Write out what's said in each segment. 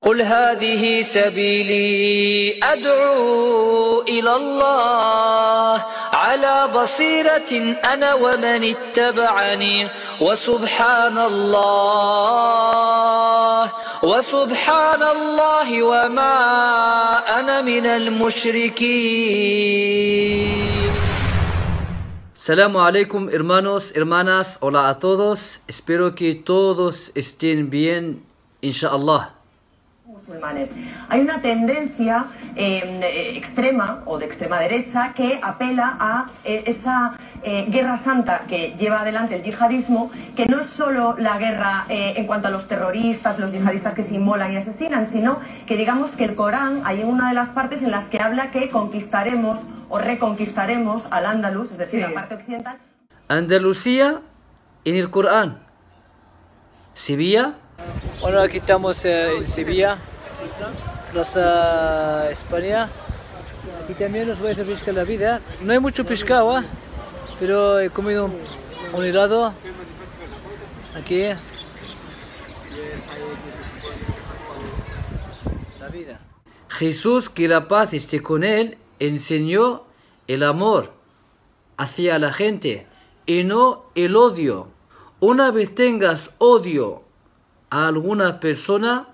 قل هذه سبيلي أدعو إلى الله على بصيرة أنا ومن اتبعني وسبحان الله وما أنا من المشركين. Salamu alaikum, hermanos, hermanas, hola a todos, espero que todos estén bien, inshallah. Musulmanes. Hay una tendencia extrema o de extrema derecha que apela a esa guerra santa que lleva adelante el yihadismo, que no es solo la guerra en cuanto a los terroristas, los yihadistas que se inmolan y asesinan, sino que digamos que el Corán, hay una de las partes en las que habla que conquistaremos o reconquistaremos al Andalus, es decir, la parte occidental. Andalucía en el Corán. Sevilla. Bueno, aquí estamos en Sevilla, Plaza España, y también os voy a hacer pescar la vida. No hay mucho pescado, pero he comido un helado aquí. La vida. Jesús, que la paz esté con él, enseñó el amor hacia la gente y no el odio. Una vez tengas odio a alguna persona,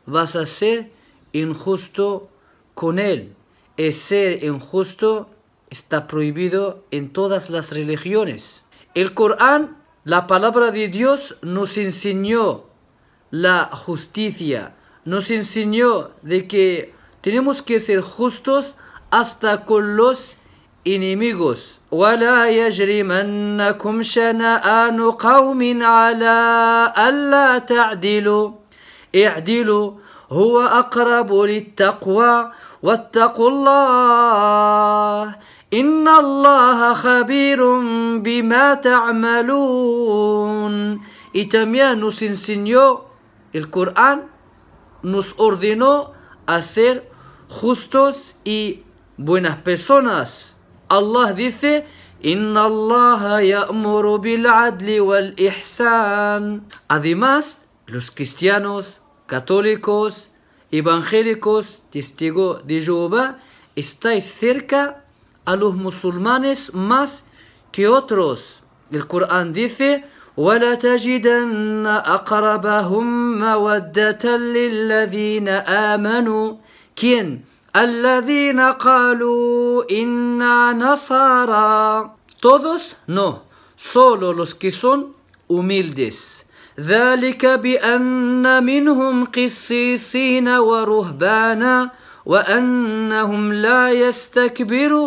vas a ser injusto con él. Y ser injusto está prohibido en todas las religiones. El Corán, la palabra de Dios, nos enseñó la justicia, nos enseñó de que tenemos que ser justos hasta con los enemigos. ولا يجرمنكم شنآن قوم على ألا تعدلوا اعدلوا هو أقرب للتقوى واتقوا الله إن الله خبير بما تعملون. Y también nos enseñó el Corán, nos ordenó a ser justos y buenas personas. Allah dice: Inna Allah ya'muru bil adli wal ihsan. Además, los cristianos, católicos, evangélicos, testigos de Jehová, estáis cerca a los musulmanes más que otros. El Corán dice: وَلَا تَجِدَنَّ أَقْرَبَهُمْ مَوَدَّةً لِلَّذِينَ آمَنُوا. ¿Quién? الذين قالوا إنا نصارى. Todos no, solo los que son humildes. ذلك بأن منهم قسيسين ورهبانا وأنهم لا يستكبرون.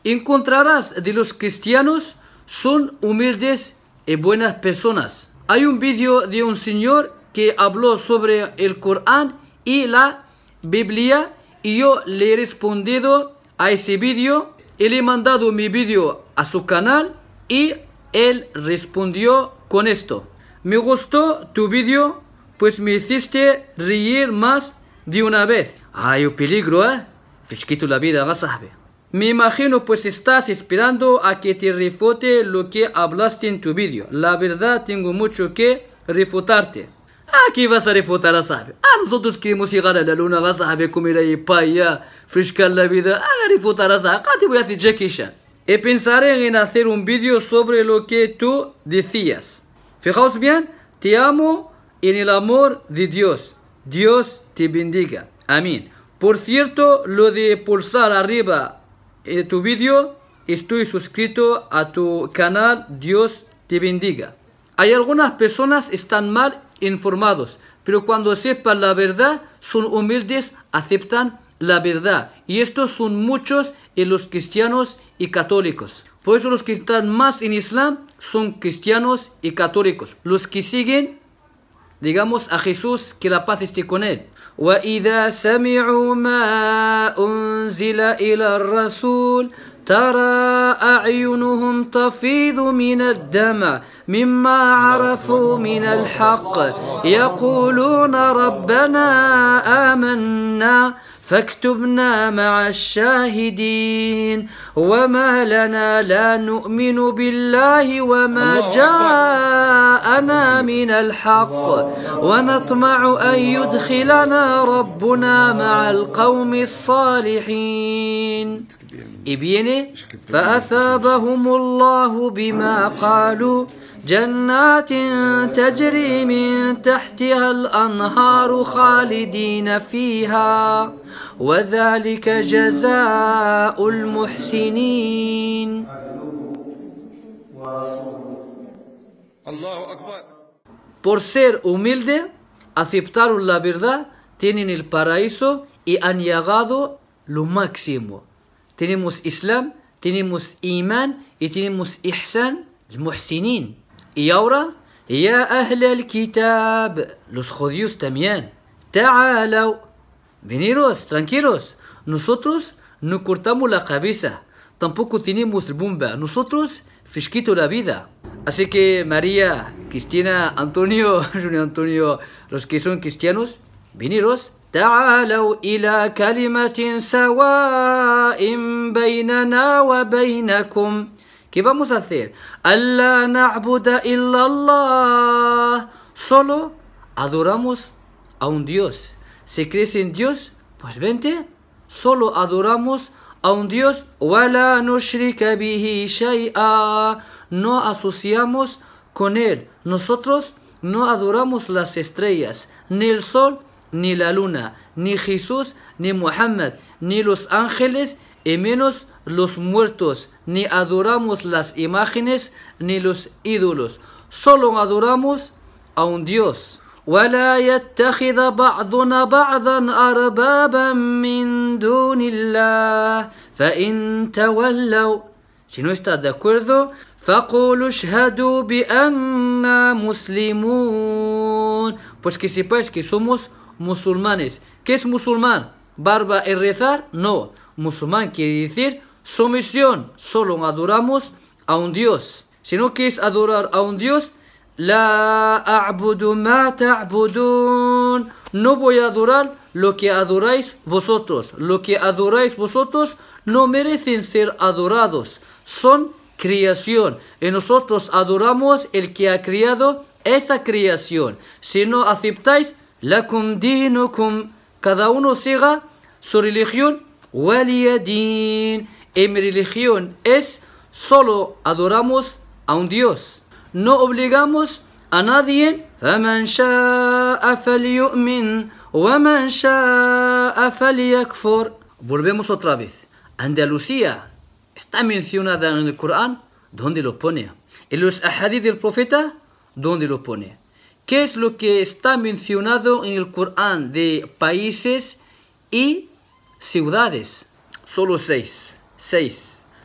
Encontrarás de los cristianos son humildes y buenas personas. Hay un vídeo de un señor que habló sobre el Corán y la Biblia, y yo le he respondido a ese vídeo y le he mandado mi vídeo a su canal y él respondió con esto: me gustó tu vídeo, pues me hiciste reír más de una vez. Hay un peligro, Fresquito la vida, ¿sabes? Me imagino pues estás esperando a que te refute lo que hablaste en tu vídeo. La verdad tengo mucho que refutarte. Aquí vas a refutar a Sabe. Nosotros queremos llegar a la luna, vas a ver comer ahí paya, frescar la vida. A refutar a Sabe. Acá te voy a hacer Jackie Chan. Y pensaré en hacer un vídeo sobre lo que tú decías. Fijaos bien, te amo en el amor de Dios. Dios te bendiga. Amén. Por cierto, lo de pulsar arriba en tu vídeo, estoy suscrito a tu canal. Dios te bendiga. Hay algunas personas que están mal informados, pero cuando sepan la verdad, son humildes, aceptan la verdad. Y estos son muchos en los cristianos y católicos. Por eso los que están más en Islam son cristianos y católicos. Los que siguen, digamos, a Jesús, que la paz esté con él. وَإِذَا سَمِعُوا مَا أُنزِلَ إِلَى الرَّسُولِ ترى أعينهم تفيض من الدمع مما عرفوا من الحق يقولون ربنا آمنا فاكتبنا مع الشاهدين وما لنا لا نؤمن بالله وما جاءنا من الحق ونطمع أن يدخلنا ربنا مع القوم الصالحين. Y viene فأثابهم الله بما قالوا جنات تجري من تحتها الأنهار خالدين فيها وذلك جزاء المحسنين. Por ser humilde, aceptaron la verdad, tienen el paraíso y han llegado lo máximo. Tenemos Islam, tenemos Iman y tenemos Ihsan, el Muhsinin. Y ahora, ya ahl al-kitab, los judíos también. Ta'alaw, veniros, tranquilos. Nosotros no cortamos la cabeza, tampoco tenemos bomba. Nosotros fresquito la vida. Así que María, Cristina, Antonio, Junior Antonio, los que son cristianos, veniros. تعالوا إلى كلمة سواء بيننا وبينكم. ¿Qué vamos a hacer? ألا نعبد إلا الله. Solo adoramos a un Dios. Si crees en Dios, pues vente. Solo adoramos a un Dios. ولا نشرك به شيئا. No asociamos con Él. Nosotros no adoramos las estrellas, ni el sol, ni la luna, ni Jesús, ni Muhammad, ni los ángeles, y menos los muertos, ni adoramos las imágenes, ni los ídolos. Solo adoramos a un Dios. ولا يتخذ بعضنا بعضا أربابا من دون الله فإن تولوا. Si no estás de acuerdo, فقولوا اشهدوا بأننا مسلمون. Pues que sepáis que somos musulmanes. ¿Qué es musulmán? ¿Barba y rezar? No. Musulmán quiere decir sumisión. Solo adoramos a un Dios. Si no quieres adorar a un Dios, la a'budu ma ta'budun. No voy a adorar lo que adoráis vosotros. Lo que adoráis vosotros no merecen ser adorados. Son creación. Y nosotros adoramos el que ha creado esa creación. Si no aceptáis, lakum dinukum, cada uno siga su religión, waliyadin. Y mi religión es solo adoramos a un Dios. No obligamos a nadie. فَمَنْ شَاءَ فَلْيُؤْمِنْ وَمَنْ شَاءَ فَلْيَكْفُرْ. Volvemos otra vez. Andalucía está mencionada en el Corán. ¿Dónde lo pone? En los ahadith del profeta, ¿dónde lo pone? ¿Qué es lo que está mencionado en el Corán de países y ciudades? Solo 6.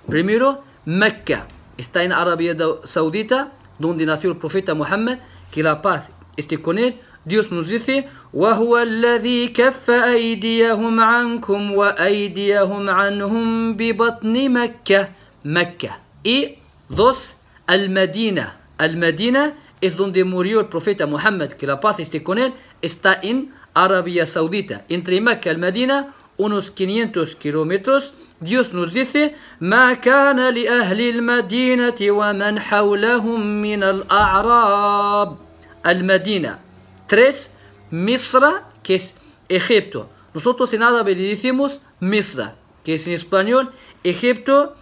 Primero, Mecca. Está en Arabia Saudita, donde nació el profeta Muhammad, que la paz esté con él. Dios nos dice, وَهُوَ الَّذِي كَفَّ أَيْدِيَهُمْ عَنْكُمْ وَأَيْدِيَهُمْ عَنْهُمْ بِبَطْنِ مَكَّةِ. Mecca. Y 2, Al-Madina. Al-Madina es donde murió el profeta Muhammad, que la paz esté con él. Está en Arabia Saudita. Entre Mecca y Al-Madina, unos 500 kilómetros. Dios nos dice, ما كان لأهل المدينة ومن حولهم من الأعراب. Al-Madina. 3, Misra, que es Egipto. Nosotros en árabe le decimos Misra, que es en español Egipto.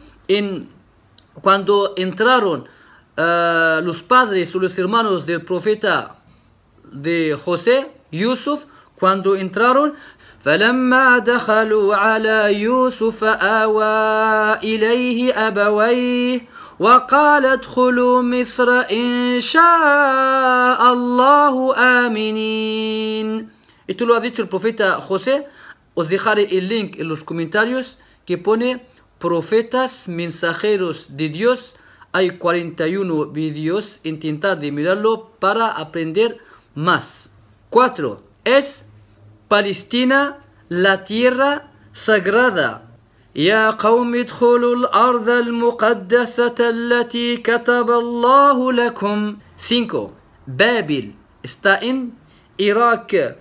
Cuando entraron los padres o los hermanos del profeta de José, Yusuf, cuando entraron, فلما دخلوا على يوسف آوى إليه أبويه وقال ادخلوا مصر إن شاء الله آمنين. Esto lo ha dicho el profeta José. Os dejaré el link en los comentarios que pone profetas mensajeros de Dios. Hay 41 vídeos. Intentar de mirarlo para aprender más. 4. Es Palestina, la tierra sagrada. يا قوم ادخلوا الأرض المقدسة التي كتب الله لكم. 5. Babil está en Irak.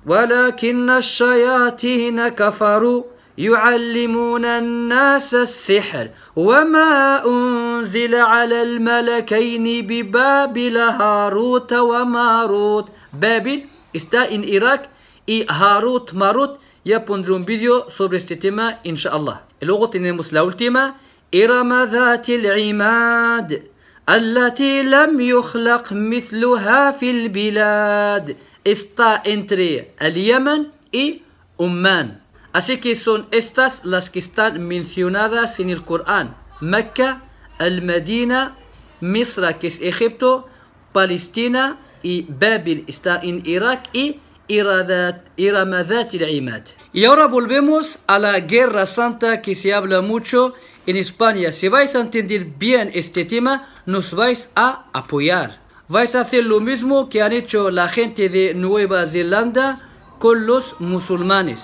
ولكن الشياطين كفروا يعلمون الناس السحر وما أنزل على الملكين ببابل هاروت وماروت. Babil está en Irak y Harut, Marut, ya pondré un vídeo sobre este tema, inshallah. Y luego tenemos la última, إرم ذات العماد التي لم يخلق مثلها في البلاد. Está entre el Yemen y Oman. Así que son estas las que están mencionadas en el Corán. Mecca, Al-Medina, Misra, que es Egipto, Palestina, y Babil está en Irak, y Iramadat al-Imad. Y ahora volvemos a la Guerra Santa, que se habla mucho en España. Si vais a entender bien este tema, nos vais a apoyar. Vais a hacer lo mismo que han hecho la gente de Nueva Zelanda con los musulmanes.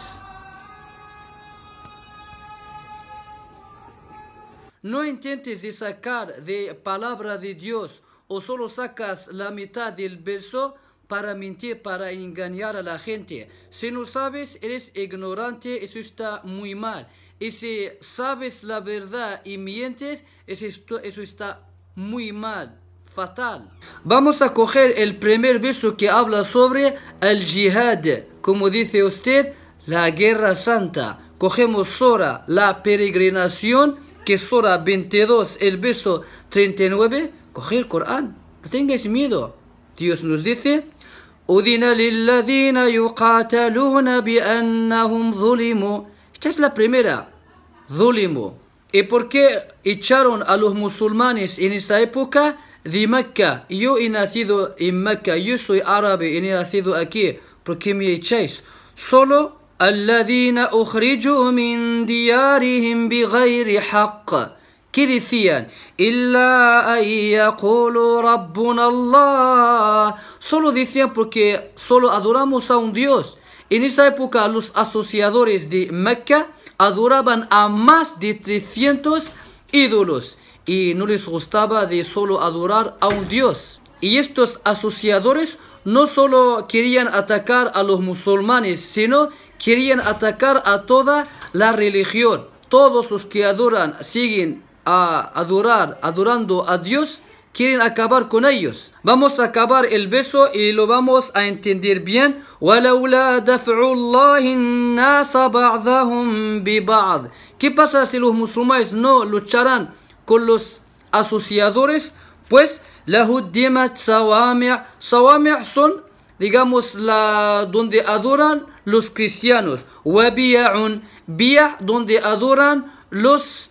No intentes de sacar de palabra de Dios o solo sacas la mitad del verso para mentir, para engañar a la gente. Si no sabes, eres ignorante, eso está muy mal. Y si sabes la verdad y mientes, eso está muy mal, fatal. Vamos a coger el primer verso que habla sobre el jihad, como dice usted, la guerra santa. Cogemos Sora, la peregrinación, que es Sora 22, el verso 39. Coge el Corán, no tengáis miedo. Dios nos dice: أذن للذين يقاتلون بأنهم ظلموا. Esta es la primera, ظلموا. ¿Y por qué echaron a los musulmanes en esa época de Mecca? Yo he nacido en Mecca, yo soy árabe y he nacido aquí. ¿Por qué me echáis? Solo الذين أخرجوا من ديارهم بغير حق. ¿Qué decían? إلا أن يقولوا ربنا الله. Solo decían porque solo adoramos a un Dios. En esa época los asociadores de Mecca adoraban a más de 300 ídolos y no les gustaba de solo adorar a un Dios. Y estos asociadores no solo querían atacar a los musulmanes, sino querían atacar a toda la religión. Todos los que adoran, siguen adorando a Dios, quieren acabar con ellos. Vamos a acabar el verso y lo vamos a entender bien. وَلَوْلَا دَفْعُ اللَّهِ النَّاسَ بَعْضَهُمْ بِبَعْضٍ. ¿Qué pasa si los musulmanes no lucharán con los asociadores? Pues لَهُدِّمَتْ صَوَامِعْ. Sawami' son, digamos, donde adoran los cristianos. وَبِيَعٌ. Biya, donde adoran los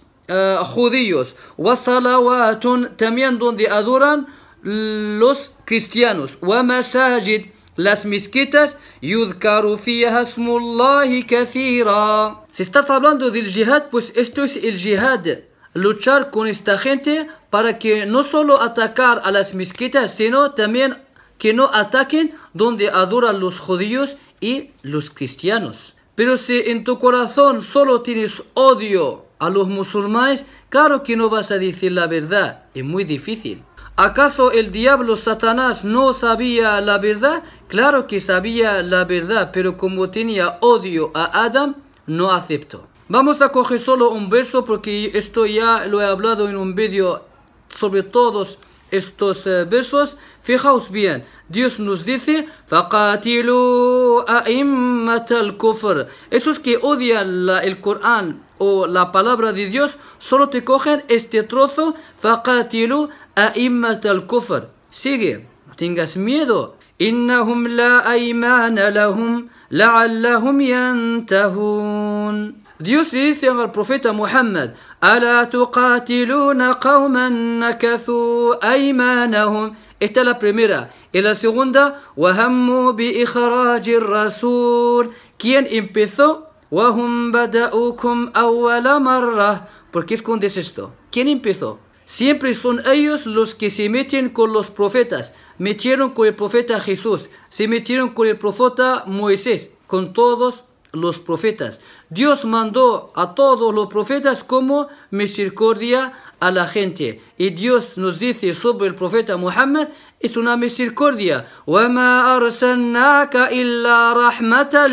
judíos. Wasalawatun, también donde adoran los cristianos. Wamasajid, las mezquitas. Yudkaru fiha ismullahi kathira. Si estás hablando del jihad, pues esto es el jihad. Luchar con esta gente para que no solo atacar a las mezquitas, sino también que no ataquen donde adoran los judíos y los cristianos. Pero si en tu corazón solo tienes odio a los musulmanes, claro que no vas a decir la verdad, es muy difícil. ¿Acaso el diablo Satanás no sabía la verdad? Claro que sabía la verdad, pero como tenía odio a Adán, no aceptó. Vamos a coger solo un verso porque esto ya lo he hablado en un vídeo sobre todos estos versos. Fijaos bien, Dios nos dice: فَقَاتِلُوا أَئِمَّةَ الْكُفْرِ. Esos que odian el Corán o la palabra de Dios, solo te cogen este trozo: فَقَاتِلُوا أَئِمَّةَ الْكُفْرِ. Sigue, no tengas miedo. إِنَّهُمْ لَا أَيْمَانَ لَهُمْ لَعَلَّهُمْ يَنْتَهُونَ. Dios le dice al profeta Muhammad: أَلَا تُقَاتِلُونَ قَوْمًا نَكَثُوا أَيْمَانَهُمْ. Esta es la primera. Y la segunda: وَهَمُّوا بِإِخْرَاجِ الرَّسُولِ. ¿Quién empezó? وَهُمْ بَدَأُوكُمْ أَوَّلَ مَرَّةٍ. ¿Por qué escondes esto? ¿Quién empezó? Siempre son ellos los que se meten con los profetas. Metieron con el profeta Jesús, se metieron con el profeta Moisés, con todos los profetas. Dios mandó a todos los profetas como misericordia a la gente. Y Dios nos dice sobre el profeta Muhammad: es una misericordia. وَمَا أَرْسَلْنَاكَ إِلَّا رَحْمَةً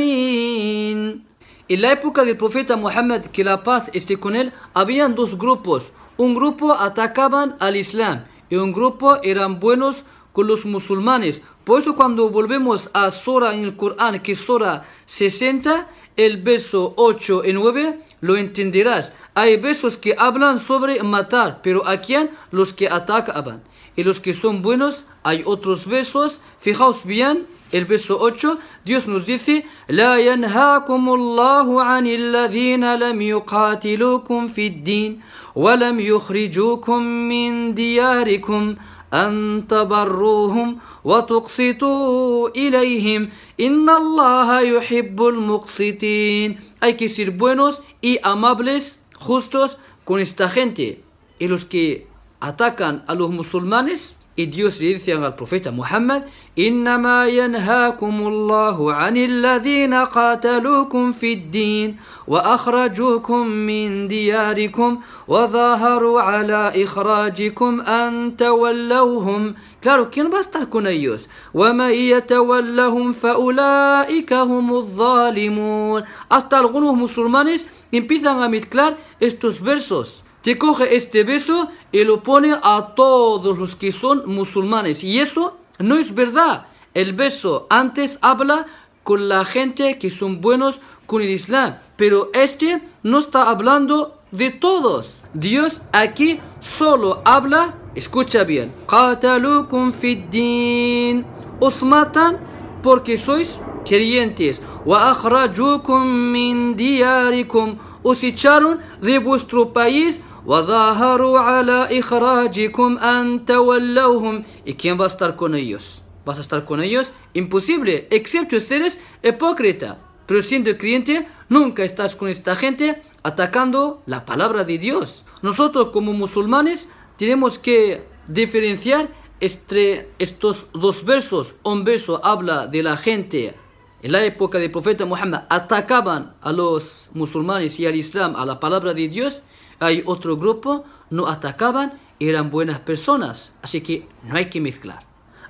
لِلْعَالَمِينَ. En la época del profeta Muhammad, que la paz esté con él, habían dos grupos. Un grupo atacaban al Islam y un grupo eran buenos con los musulmanes. Por eso cuando volvemos a Sura en el Corán, que es Sura 60, el verso 8 y 9, lo entenderás. Hay versos que hablan sobre matar, pero ¿a quién? Los que atacaban. Y los que son buenos, hay otros versos. Fijaos bien, el verso 8, Dios nos dice: لا ينهاكم الله عن الذين لم يقاتلوكم في الدين ولم يخرجوكم من دياركم أن تبروهم وتقسطوا إليهم إن الله يحب المقسطين. Hay que ser buenos y amables, justos con esta gente. Y los que atacan a los musulmanes, y Dios le dice al profeta Muhammad: إنما ينهاكم الله عن الذين قاتلوكم في الدين وأخرجوكم من دياركم وظاهروا على إخراجكم أن تولوهم. Claro, ¿quién va a estar con ellos? وَمَنْ يَتَوَلَّهُمْ فَأُولَئِكَ هُمُ الظَّالِمُونَ. Hasta algunos musulmanes empiezan a mezclar estos versos. Te coge este verso y lo pone a todos los que son musulmanes. Y eso no es verdad. El verso antes habla con la gente que son buenos con el Islam. Pero este no está hablando de todos. Dios aquí solo habla, escucha bien, قَاتَلُوكُمْ فِي الدِّينِ. Os matan porque sois creyentes. وَأَخْرَجُوكُمْ مِنْ دِيَارِكُمْ. Os echaron de vuestro país. وَظَاهَرُوا عَلَى إِخْرَاجِكُمْ أَنْ تَوَلَّوْهُمْ. ¿Y quién va a estar con ellos? ¿Vas a estar con ellos? Imposible, excepto si eres hipócrita. Pero siendo creyente, nunca estás con esta gente atacando la palabra de Dios. Nosotros como musulmanes tenemos que diferenciar entre estos dos versos. Un verso habla de la gente en la época del profeta Muhammad, atacaban a los musulmanes y al Islam, a la palabra de Dios. Hay otro grupo, no atacaban, eran buenas personas. Así que no hay que mezclar.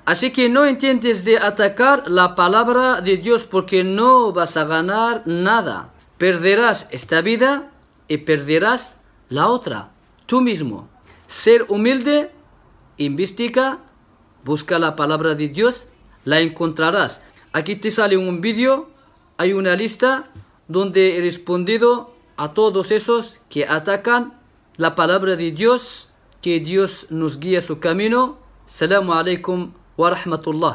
Así que no intentes de atacar la palabra de Dios, porque no vas a ganar nada. Perderás esta vida y perderás la otra. Tú mismo. Ser humilde, investiga, busca la palabra de Dios, la encontrarás. Aquí te sale un vídeo, hay una lista donde he respondido a todos esos que atacan la palabra de Dios. Que Dios nos guíe su camino. Assalamu alaikum wa rahmatullah.